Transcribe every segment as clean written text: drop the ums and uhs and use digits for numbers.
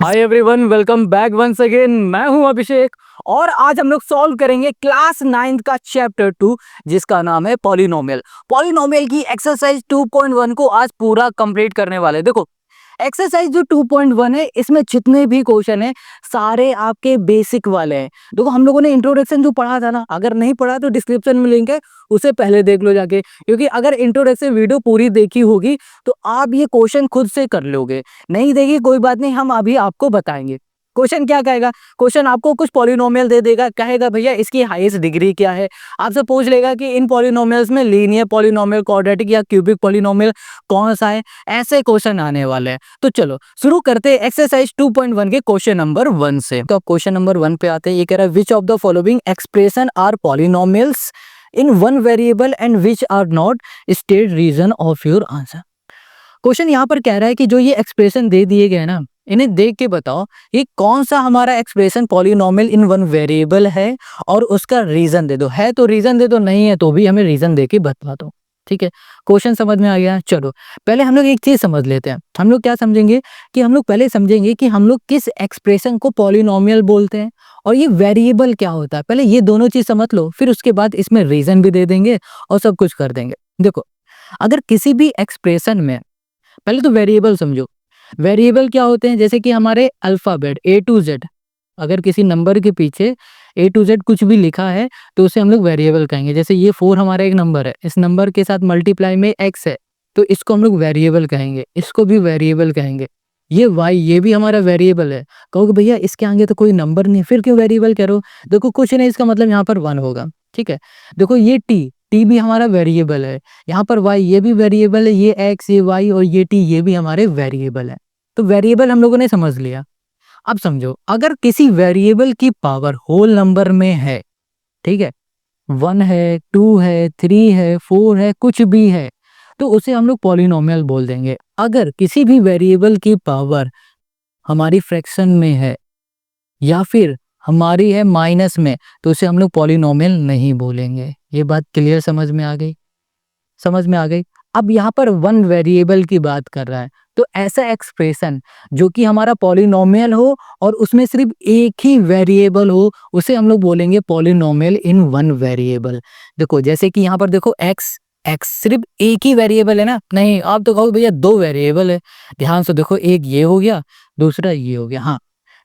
हाय everyone, welcome back once again. मैं हूं अभिषेक और आज हम लोग सॉल्व करेंगे क्लास 9 का चैप्टर 2 जिसका नाम है पॉलिनोमियल। पॉलिनोमियल की एक्सरसाइज 2.1 को आज पूरा कंप्लीट करने वाले। देखो, एक्सरसाइज जो 2.1 है इसमें जितने भी क्वेश्चन है सारे आपके बेसिक वाले हैं। देखो, हम लोगों ने इंट्रोडक्शन जो पढ़ा था ना, अगर नहीं पढ़ा तो डिस्क्रिप्शन में लिंक है, उसे पहले देख लो जाके, क्योंकि अगर इंट्रोडक्शन वीडियो पूरी देखी होगी तो आप ये क्वेश्चन खुद से कर लोगे। नहीं देखी कोई बात नहीं, हम अभी आपको बताएंगे। क्वेश्चन क्या कहेगा? क्वेश्चन आपको कुछ पॉलिनोमियल दे देगा, कहेगा भैया इसकी हाईएस्ट डिग्री क्या है। आपसे पूछ लेगा कि इन पॉलिनोमियल्स में लीनियर पॉलिनोमियल, क्वाड्रेटिक या क्यूबिक पॉलिनोमियल कौन सा है। ऐसे क्वेश्चन आने वाले हैं। तो चलो शुरू करते हैं एक्सरसाइज 2.1 के क्वेश्चन नंबर 1 से। तो अब क्वेश्चन नंबर 1 पे आते हैं। ये कह रहा है which of the following expression are polynomials in one variable and which are not, state reason of your answer. Question यहाँ पर कह रहा है कि जो ये एक्सप्रेशन दे दिए गए ना, इन्हें देख के बताओ ये कौन सा हमारा एक्सप्रेशन पॉलिनोमियल इन वन वेरिएबल है और उसका रीजन दे दो। है तो रीजन दे दो, नहीं है तो भी हमें रीजन दे के बता दो। ठीक है, क्वेश्चन समझ में आ गया। चलो पहले हम लोग एक चीज समझ लेते हैं। हम लोग क्या समझेंगे कि हम लोग पहले समझेंगे कि हम लोग किस एक्सप्रेशन को पॉलिनोमियल बोलते हैं और ये वेरिएबल क्या होता है। पहले ये दोनों चीज समझ लो, फिर उसके बाद इसमें रीजन भी दे देंगे और सब कुछ कर देंगे। देखो, अगर किसी भी एक्सप्रेशन में, पहले तो वेरिएबल समझो। वेरिएबल क्या होते हैं? जैसे कि हमारे अल्फाबेट ए टू जेड, अगर किसी नंबर के पीछे ए टू जेड कुछ भी लिखा है तो उसे हम लोग वेरिएबल कहेंगे। जैसे ये 4 हमारा एक नंबर है, इस नंबर के साथ मल्टीप्लाई में एक्स है तो इसको हम लोग वेरिएबल कहेंगे, इसको भी वेरिएबल कहेंगे। ये वाई, ये भी हमारा वेरिएबल है। कहोगे भैया इसके आगे तो कोई नंबर नहीं, फिर क्यों वेरिएबल कह रहे हो? देखो कुछ नहीं, इसका मतलब यहाँ पर 1 होगा। ठीक है, देखो ये टी, टी भी हमारा वेरिएबल है। यहाँ पर y ये भी वेरिएबल है, ये x, ये y और ये t ये भी हमारे वेरिएबल है। तो वेरिएबल हम लोगों ने समझ लिया। अब समझो, अगर किसी वेरिएबल की पावर होल नंबर में है, ठीक है, 1 है, 2 है, 3 है, 4 है, कुछ भी है, तो उसे हम लोग पॉलिनोमियल बोल देंगे। अगर किसी भी वेरिएबल की पावर हमारी फ्रैक्शन में है या फिर हमारी है माइनस में तो उसे हम लोग पॉलिनोमियल नहीं बोलेंगे। ये बात क्लियर समझ में आ गई? समझ में आ गई। अब यहाँ पर वन वेरिएबल की बात कर रहा है, तो ऐसा एक्सप्रेशन जो कि हमारा पॉलिनोमियल हो और उसमें सिर्फ एक ही वेरिएबल हो उसे हम लोग बोलेंगे पॉलिनोमियल इन वन वेरिएबल। देखो जैसे कि यहाँ पर देखो एक्स, एक्स सिर्फ एक ही वेरिएबल है ना? नहीं, आप तो कहो भैया 2 वेरिएबल है। ध्यान से देखो, एक ये हो गया, दूसरा ये हो गया। हाँ,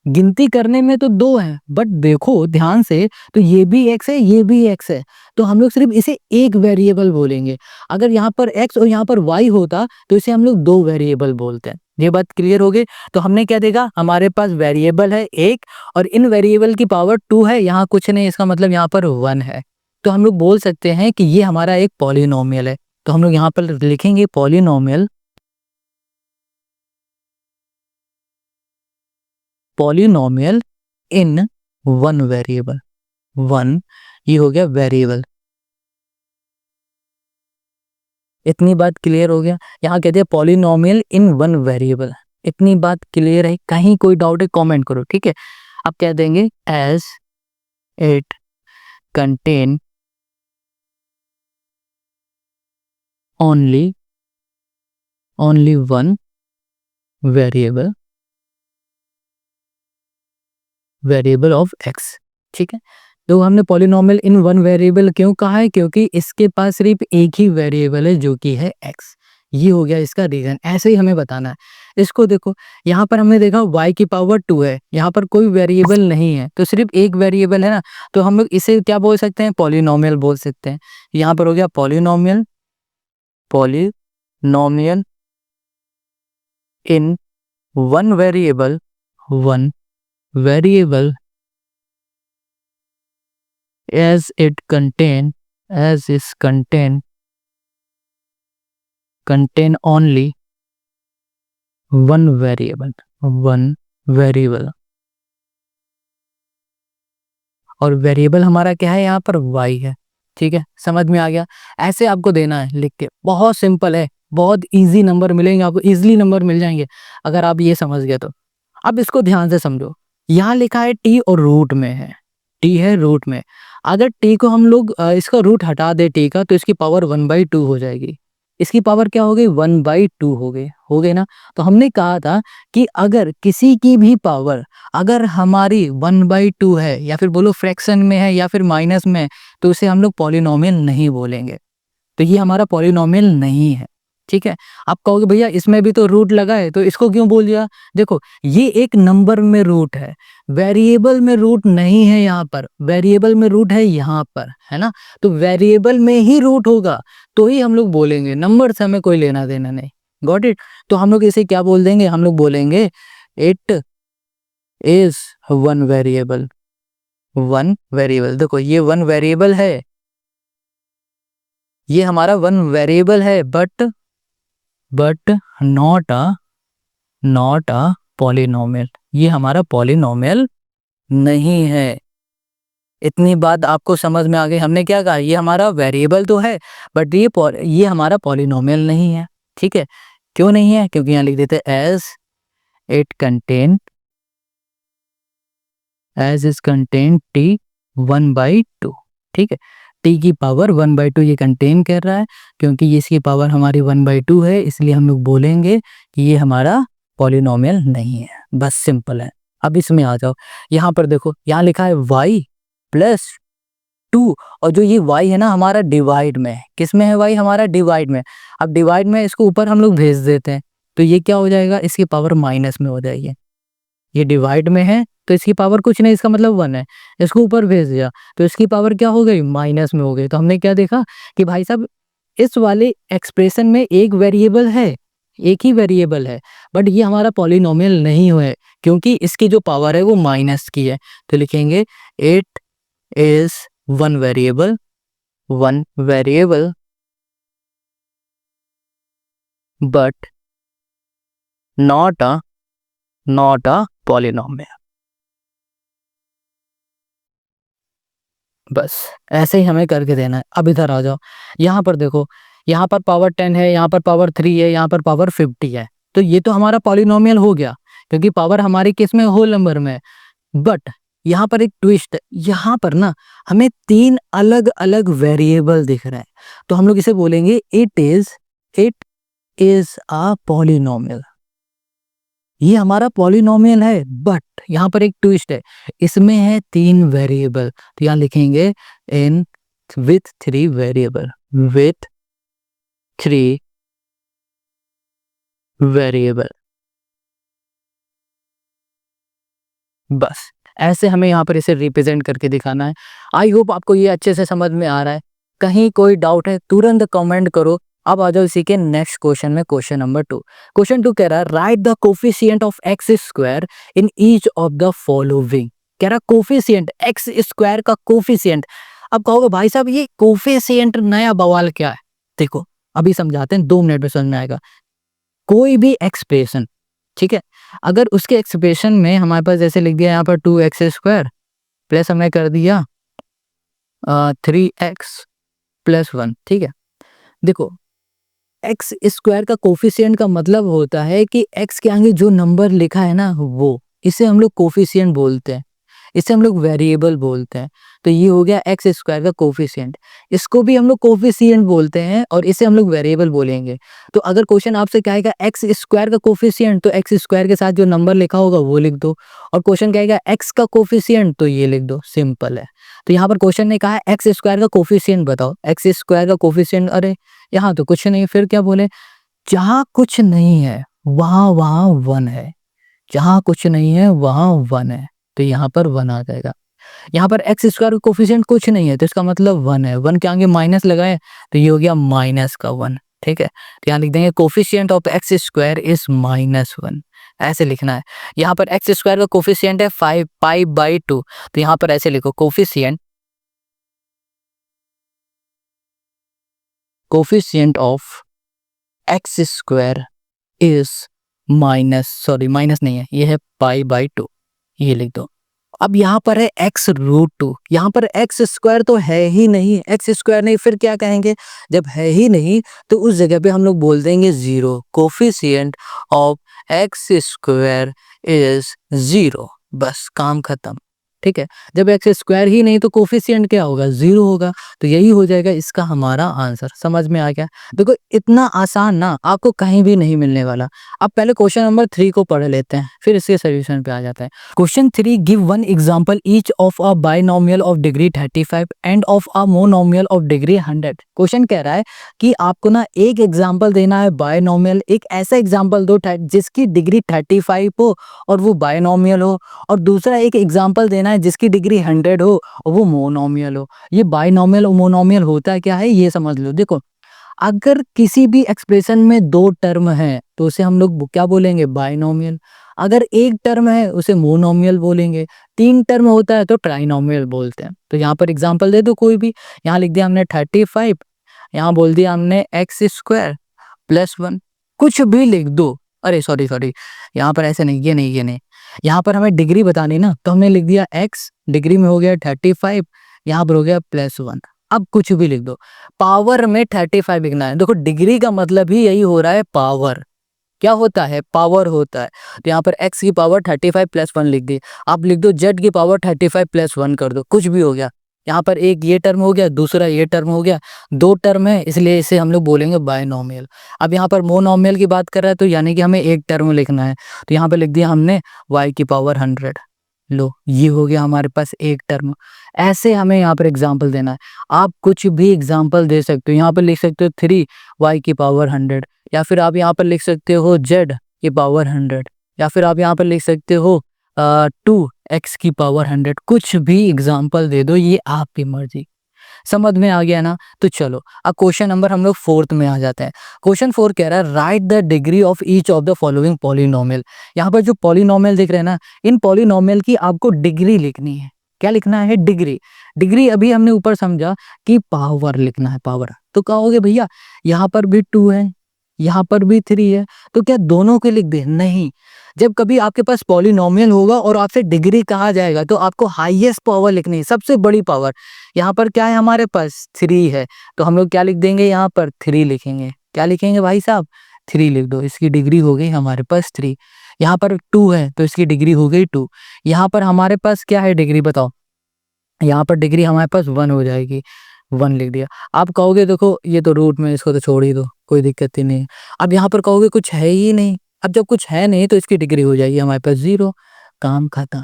गिनती करने में तो 2 है, बट देखो ध्यान से, तो ये भी एक्स है, ये भी एक्स है, तो हम लोग सिर्फ इसे एक वेरिएबल बोलेंगे। अगर यहाँ पर x और यहाँ पर y होता तो इसे हम लोग 2 वेरिएबल बोलते हैं। ये बात क्लियर हो गई? तो हमने क्या देखा, हमारे पास वेरिएबल है एक और इन वेरिएबल की पावर 2 है, यहाँ कुछ नहीं, इसका मतलब यहाँ पर 1 है। तो हम लोग बोल सकते हैं कि ये हमारा एक पॉलिनोमियल है। तो हम लोग यहाँ पर लिखेंगे पॉलिनोमियल, पॉलिनोमियल इन वन वेरिएबल। 1 ये हो गया वेरिएबल। इतनी बात क्लियर हो गया? यहाँ कहते हैं पॉलिनोमियल इन वन वेरिएबल। इतनी बात क्लियर है? कहीं कोई डाउट है कमेंट करो, ठीक है। अब कह देंगे as it contain only only one variable, variable of X. ठीक है, तो हमने पॉलिनोमियल इन वन वेरिएबल क्यों कहा है? क्योंकि इसके पास सिर्फ एक ही वेरिएबल है जो कि है एक्स। ये हो गया इसका रीजन। ऐसे ही हमें बताना है। इसको देखो, यहाँ पर हमने देखा y की पावर 2 है, यहाँ पर कोई वेरिएबल नहीं है, तो सिर्फ एक वेरिएबल है ना, तो हम लोग इसे क्या बोल सकते हैं? पॉलिनोमियल बोल सकते हैं। यहाँ पर हो गया polynomial, polynomial in one variable, one variable as it contain, as is contain only one variable, one variable। और वेरिएबल हमारा क्या है? यहाँ पर y है। ठीक है, समझ में आ गया? ऐसे आपको देना है लिख के, बहुत सिंपल है, बहुत इजी नंबर मिलेंगे आपको, इजीली नंबर मिल जाएंगे अगर आप ये समझ गए तो। अब इसको ध्यान से समझो, यहाँ लिखा है t और रूट में है, t है रूट में। अगर t को हम लोग इसका रूट हटा दे t का तो इसकी पावर 1/2 हो जाएगी। इसकी पावर क्या हो गई 1/2 हो गए ना। तो हमने कहा था कि अगर किसी की भी पावर अगर हमारी 1/2 है या फिर बोलो फ्रैक्शन में है या फिर माइनस में है, तो उसे हम लोग पॉलिनोमियल नहीं बोलेंगे। तो ये हमारा पॉलिनोमियल नहीं है, ठीक है। आप कहोगे भैया इसमें भी तो रूट लगा है तो इसको क्यों बोल दिया? देखो ये एक नंबर में रूट है, वेरिएबल में रूट नहीं है, यहाँ पर वेरिएबल में रूट है यहाँ पर, है ना। तो वेरिएबल में ही रूट होगा तो ही हम लोग बोलेंगे, नंबर से हमें कोई लेना देना नहीं। Got it. तो हम लोग इसे क्या बोल देंगे? हम लोग बोलेंगे it is one variable. One variable, देखो ये वन वेरिएबल है, ये हमारा वन वेरिएबल है, बट नॉट अ पॉलिनोमियल। ये हमारा पॉलिनोमियल नहीं है। इतनी बात आपको समझ में आ गई? हमने क्या कहा, ये हमारा वेरिएबल तो है बट ये हमारा पॉलिनोमियल नहीं है, ठीक है। क्यों नहीं है? क्योंकि यहाँ लिख देते as it contain as is contain T 1/2, ठीक है। टी की पावर 1/2 ये कंटेन कर रहा है, क्योंकि ये इसकी पावर हमारी 1/2 है, इसलिए हम लोग बोलेंगे कि ये हमारा पॉलिनोमियल नहीं है। बस सिंपल है। अब इसमें आ जाओ, यहाँ पर देखो, यहाँ लिखा है y+2, और जो ये y है ना हमारा डिवाइड में है। किस में है y? हमारा डिवाइड में। अब डिवाइड में इसको ऊपर हम लोग भेज देते हैं, तो ये क्या हो जाएगा? इसकी पावर माइनस में हो जाएगी। ये डिवाइड में है तो इसकी पावर कुछ नहीं, इसका मतलब 1 है। इसको ऊपर भेज दिया तो इसकी पावर क्या हो गई? माइनस में हो गई। तो हमने क्या देखा कि भाई साहब इस वाले एक्सप्रेशन में एक वेरिएबल है, एक ही वेरिएबल है, बट ये हमारा पॉलिनोमियल नहीं है, क्योंकि इसकी जो पावर है वो माइनस की है। तो लिखेंगे it is one variable but not a polynomial. बस ऐसे ही हमें करके देना है। अब इधर आ जाओ, यहाँ पर देखो, यहाँ पर पावर 10 है, यहाँ पर पावर 3 है, यहाँ पर पावर 50 है। तो ये तो हमारा पॉलिनोमियल हो गया, क्योंकि पावर हमारी किस में? होल नंबर में। बट यहाँ पर एक ट्विस्ट है, यहाँ पर ना हमें 3 अलग अलग वेरिएबल दिख रहे हैं, तो हम लोग इसे बोलेंगे इट इज अ पॉलिनोमियल। ये हमारा पॉलिनोमियल है, बट यहाँ पर एक ट्विस्ट है, इसमें है 3 वेरिएबल। तो यहाँ लिखेंगे in with 3 variable, with 3 variable. बस ऐसे हमें यहाँ पर इसे रिप्रेजेंट करके दिखाना है। आई होप आपको ये अच्छे से समझ में आ रहा है। कहीं कोई डाउट है तुरंत कमेंट करो। अब आ जाओ इसी के नेक्स्ट क्वेश्चन में, क्वेश्चन नंबर 2। क्वेश्चन 2 कह रहा है right the coefficient of x square in each of the following. कह रहा कोफिशिएंट, एक्स स्क्वायर का कोफिशिएंट। अब कहोगे भाई साहब ये कोफिशिएंट नया बवाल क्या है? देखो अभी समझाते हैं, 2 मिनट में समझ में आएगा। कोई भी एक्सप्रेशन, ठीक है, अगर उसके एक्सप्रेशन में हमारे पास जैसे लिख दिया यहाँ पर 2x² प्लस हमने कर दिया 3x+1, ठीक है। देखो एक्स स्क्वायर का कोफिशिएंट का मतलब होता है कि एक्स के आगे जो नंबर लिखा है ना वो, इसे हम लोग कोफिशिएंट बोलते हैं, इसे हम लोग वेरिएबल बोलते हैं। तो ये हो गया एक्स स्क्वायर का कोफिशिएंट। इसको भी हम लोग कोफिशिएंट बोलते हैं और इसे हम लोग वेरिएबल बोलेंगे। तो अगर क्वेश्चन आपसे कहेगा एक्स स्क्वायर का कोफिशिएंट, तो एक्स स्क्वायर के साथ जो नंबर लिखा होगा वो लिख दो, और क्वेश्चन कहेगा एक्स का कोफिशिएंट तो ये लिख दो, सिंपल है। तो यहाँ पर क्वेश्चन ने कहा एक्स स्क्वायर का कोफिशिएंट बताओ, एक्स स्क्वायर का कोफिशिएंट, अरे यहाँ तो कुछ नहीं, फिर क्या बोले? जहाँ कुछ नहीं है वहाँ वहाँ 1 है, जहाँ कुछ नहीं है वहाँ 1 है, तो यहाँ पर 1 आ जाएगा। यहाँ पर एक्स स्क्वायर का कोफिशिएंट कुछ नहीं है तो इसका मतलब 1 है, 1 के आगे माइनस लगाए तो ये हो गया -1, ठीक है। तो यहाँ लिख देंगे coefficient of x square is -1, ऐसे लिखना है। यहाँ पर एक्स स्क्वायर का कोफिशिएंट है 5π/2, तो यहाँ पर ऐसे लिखो coefficient of x square is minus नहीं है, ये है π/2, ये लिख दो। अब यहाँ पर है x√2, यहाँ पर एक्स स्क्वायर तो है ही नहीं, एक्स स्क्वायर नहीं, फिर क्या कहेंगे? जब है ही नहीं तो उस जगह पे हम लोग बोल देंगे 0, coefficient of x square is 0, बस काम खत्म, ठीक है। जब एक्स स्क्वायर ही नहीं तो कोफिशिएंट क्या होगा, 0 होगा। तो यही हो जाएगा इसका हमारा आंसर। समझ में आ गया? देखो इतना आसान ना आपको कहीं भी नहीं मिलने वाला। अब पहले क्वेश्चन नंबर 3 को पढ़ लेते हैं, फिर इसके सॉल्यूशन पे आ जाते हैं। Question 3, give one example each of a binomial of degree 35 end of a monomial of degree 100। Question कह रहा है कि आपको ना एक एग्जांपल देना है बाइनोमियल, एक ऐसा एग्जांपल दो जिसकी डिग्री 35 हो और वो बाइनोमियल हो, और दूसरा एक एग्जांपल देना है जिसकी डिग्री 100 हो और वो मोनोमियल हो। ये बाइनोमियल और मोनोमियल होता क्या है ये समझ लो। देखो अगर किसी भी एक्सप्रेशन में दो टर्म है तो उसे हम लोग क्या बोलेंगे, बाइनोमियल। अगर एक टर्म है उसे मोनोमियल बोलेंगे। तीन टर्म होता है तो ट्राइनोमियल बोलते हैं। तो यहाँ पर एग्जांपल दे दो कोई भी। यहाँ लिख दिया हमने 35, यहाँ बोल दिया हमने एक्स स्क्वायर प्लस 1, कुछ भी लिख दो। अरे सॉरी सॉरी, यहाँ पर ऐसे नहीं, ये नहीं, यहाँ पर हमें डिग्री बतानी ना, तो हमने लिख दिया एक्स, डिग्री में हो गया 35, यहाँ पर हो गया +1। अब कुछ भी लिख दो, पावर में 35 लिखना है। देखो डिग्री का मतलब ही यही हो रहा है, पावर। क्या होता है, पावर होता है। तो यहाँ पर x की पावर 35 + 1 लिख दी। आप लिख दो z की पावर 35 + 1 कर दो, कुछ भी हो गया। यहाँ पर एक ये टर्म हो गया, दूसरा ये टर्म हो गया, दो टर्म है इसलिए इसे हम लोग बोलेंगे बायनोमियल। अब यहाँ पर मोनोमियल की बात कर रहा है तो यानी कि हमें एक टर्म लिखना है, तो यहाँ पर लिख दिया हमने y की पावर 100। लो ये हो गया हमारे पास एक टर्म। ऐसे हमें यहाँ पर एग्जाम्पल देना है। आप कुछ भी एग्जाम्पल दे सकते हो, यहाँ पर लिख सकते हो 3y की पावर 100, या फिर आप यहाँ पर लिख सकते हो z की पावर 100, या फिर आप यहाँ पर लिख सकते हो 2x की पावर 100। कुछ भी एग्जाम्पल दे दो, ये आपकी मर्जी। समझ में आ गया ना? तो चलो अब क्वेश्चन नंबर हम लोग 4 में आ जाते हैं। क्वेश्चन 4 कह रहा है right the degree of each of the following polynomial. यहाँ पर जो पॉलिनोमियल दिख रहे हैं ना, इन पॉलिनोमियल की आपको डिग्री लिखनी है। क्या लिखना है, डिग्री। डिग्री अभी हमने ऊपर समझा कि पावर लिखना है, पावर। तो कहोगे भैया यहाँ पर भी 2 है, यहाँ पर भी 3 है, तो क्या दोनों के लिख दे? नहीं। जब कभी आपके पास पॉलिनोमियल होगा और आपसे डिग्री कहा जाएगा तो आपको हाईएस्ट पावर लिखनी है, सबसे बड़ी पावर। यहाँ पर क्या है हमारे पास, 3 है, तो हम लोग क्या लिख देंगे, यहाँ पर 3 लिखेंगे। क्या लिखेंगे भाई साहब, 3 लिख दो। इसकी डिग्री हो गई हमारे पास 3। यहाँ पर 2 है तो इसकी डिग्री हो गई 2। यहाँ पर हमारे पास क्या है डिग्री बताओ, यहाँ पर डिग्री हमारे पास 1 हो जाएगी, 1 लिख दिया। आप कहोगे देखो ये तो रूट में, इसको तो छोड़ ही दो, कोई दिक्कत ही नहीं। अब यहाँ पर कहोगे कुछ है ही नहीं। अब जब कुछ है नहीं तो इसकी डिग्री हो जाएगी हमारे पास 0, काम खत्म।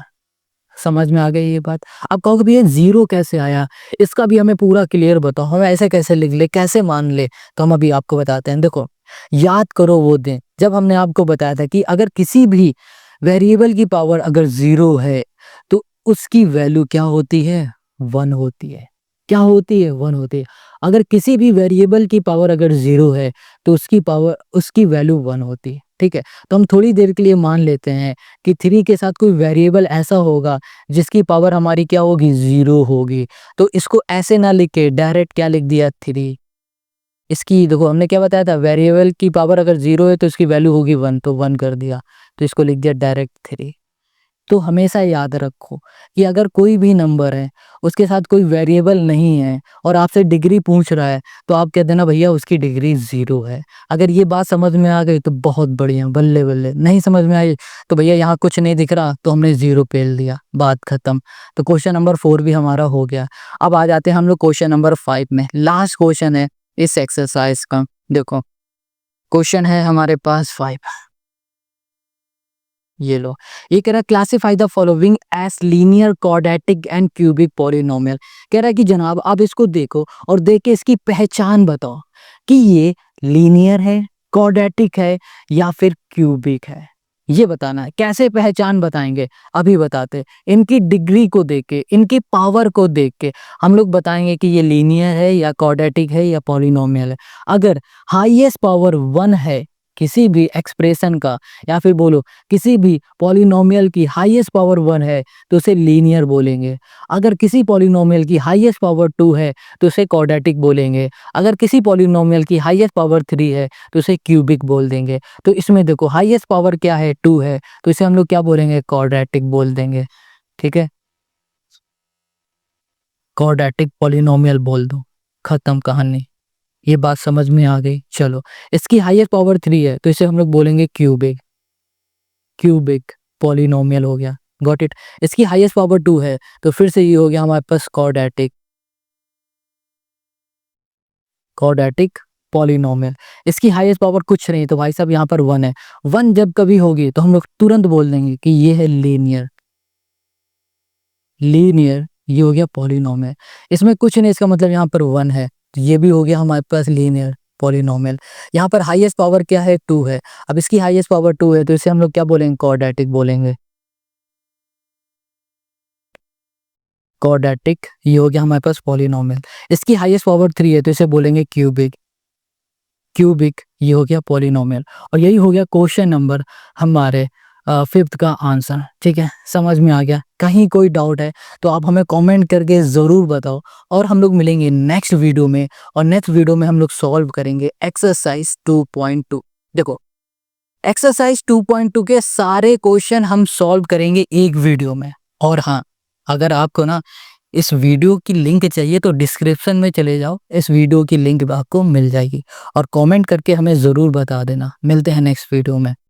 समझ में आ गई ये बात? अब कहोगे भैया 0 कैसे आया, इसका भी हमें पूरा क्लियर बताओ, हम ऐसे कैसे लिख ले, कैसे मान ले? तो हम अभी आपको बताते हैं। देखो याद करो वो दिन जब हमने आपको बताया था कि अगर किसी भी वेरिएबल की पावर अगर 0 है तो उसकी वैल्यू क्या होती है, 1 होती है। क्या होती है, 1 होती है। अगर किसी भी वेरिएबल की पावर अगर 0 है तो उसकी पावर, उसकी वैल्यू 1 होती है। ठीक है, तो हम थोड़ी देर के लिए मान लेते हैं कि 3 के साथ कोई वेरिएबल ऐसा होगा जिसकी पावर हमारी क्या होगी, 0 होगी। तो इसको ऐसे ना लिख के डायरेक्ट क्या लिख दिया, 3। इसकी देखो हमने क्या बताया था, वेरिएबल की पावर अगर 0 है तो इसकी वैल्यू होगी 1, तो 1 कर दिया, तो इसको लिख दिया डायरेक्ट 3। तो हमेशा याद रखो कि अगर कोई भी नंबर है उसके साथ कोई वेरिएबल नहीं है और आपसे डिग्री पूछ रहा है तो आप कह देना भैया उसकी डिग्री 0 है। अगर ये बात समझ में आ गई तो बहुत बढ़िया, बल्ले बल्ले। नहीं समझ में आई तो भैया यहाँ कुछ नहीं दिख रहा तो हमने 0 पेल दिया, बात खत्म। तो क्वेश्चन नंबर 4 भी हमारा हो गया। अब आ जाते हैं हम लोग क्वेश्चन नंबर 5 में। लास्ट क्वेश्चन है इस एक्सरसाइज का। देखो क्वेश्चन है हमारे पास 5, ये लो। ये कह रहा है classify the following as linear, quadratic and cubic polynomial. कह रहा है कि जनाब आप इसको देखो और देख के इसकी पहचान बताओ कि ये लीनियर है, क्वाड्रेटिक है या फिर क्यूबिक है। ये बताना है। कैसे पहचान बताएंगे, अभी बताते। इनकी डिग्री को देख के, इनकी पावर को देख के हम लोग बताएंगे कि ये लीनियर है या क्वाड्रेटिक है या पॉलिनोमियल है। अगर हाईएस्ट पावर 1 है किसी भी एक्सप्रेशन का, या फिर बोलो किसी भी पॉलिनोमियल की हाईएस्ट पावर 1 है तो उसे लीनियर बोलेंगे। अगर किसी पॉलिनोमियल की हाईएस्ट पावर 2 है तो उसे क्वाड्रेटिक बोलेंगे। अगर किसी पॉलिनोमियल की हाईएस्ट पावर 3 है तो उसे क्यूबिक बोल देंगे। तो इसमें देखो हाईएस्ट पावर क्या है, 2 है, तो इसे हम लोग क्या बोलेंगे, क्वाड्रेटिक बोल देंगे। ठीक है, क्वाड्रेटिक पॉलिनोमियल बोल दो, खत्म कहानी। ये बात समझ में आ गई? चलो इसकी हाईएस्ट पावर 3 है तो इसे हम लोग बोलेंगे क्यूबिक, क्यूबिक पॉलिनोमियल हो गया। Got it. इसकी हाईएस्ट पावर 2 है, तो फिर से ये हो गया हमारे पास क्वाड्रेटिक पॉलिनोमियल। इसकी हाईएस्ट पावर कुछ नहीं, तो भाई साहब यहाँ पर 1 है। 1 जब कभी होगी तो हम लोग तुरंत बोल देंगे कि ये है लीनियर। ये हो गया पॉलिनोमियल। इसमें कुछ नहीं, इसका मतलब यहाँ पर 1 है, तो ये भी हो गया हमारे पास लीनियर पॉलिनोमियल। यहाँ पर हाईएस्ट पावर क्या है, 2 है। अब इसकी हाईएस्ट पावर 2 है, तो इसे हम लोग क्या बोलेंगे, क्वाड्रेटिक बोलेंगे। क्वाड्रेटिक, ये हो गया हमारे पास पॉलिनोमियल। इसकी हाईएस्ट पावर 3 है, तो इसे बोलेंगे क्यूबिक। ये हो गया पॉलिनोमियल। और यही हो गया क्वेश्चन नंबर हमारे 5th का आंसर। ठीक है, समझ में आ गया? कहीं कोई डाउट है तो आप हमें कमेंट करके ज़रूर बताओ, और हम लोग मिलेंगे नेक्स्ट वीडियो में। और नेक्स्ट वीडियो में हम लोग सॉल्व करेंगे एक्सरसाइज 2.2। देखो, एक्सरसाइज 2.2 के सारे क्वेश्चन हम सॉल्व करेंगे एक वीडियो में। और हाँ, अगर आपको ना इस वीडियो की लिंक चाहिए तो डिस्क्रिप्शन में चले जाओ, इस वीडियो की लिंक आपको मिल जाएगी। और कमेंट करके हमें ज़रूर बता देना। मिलते हैं नेक्स्ट वीडियो में।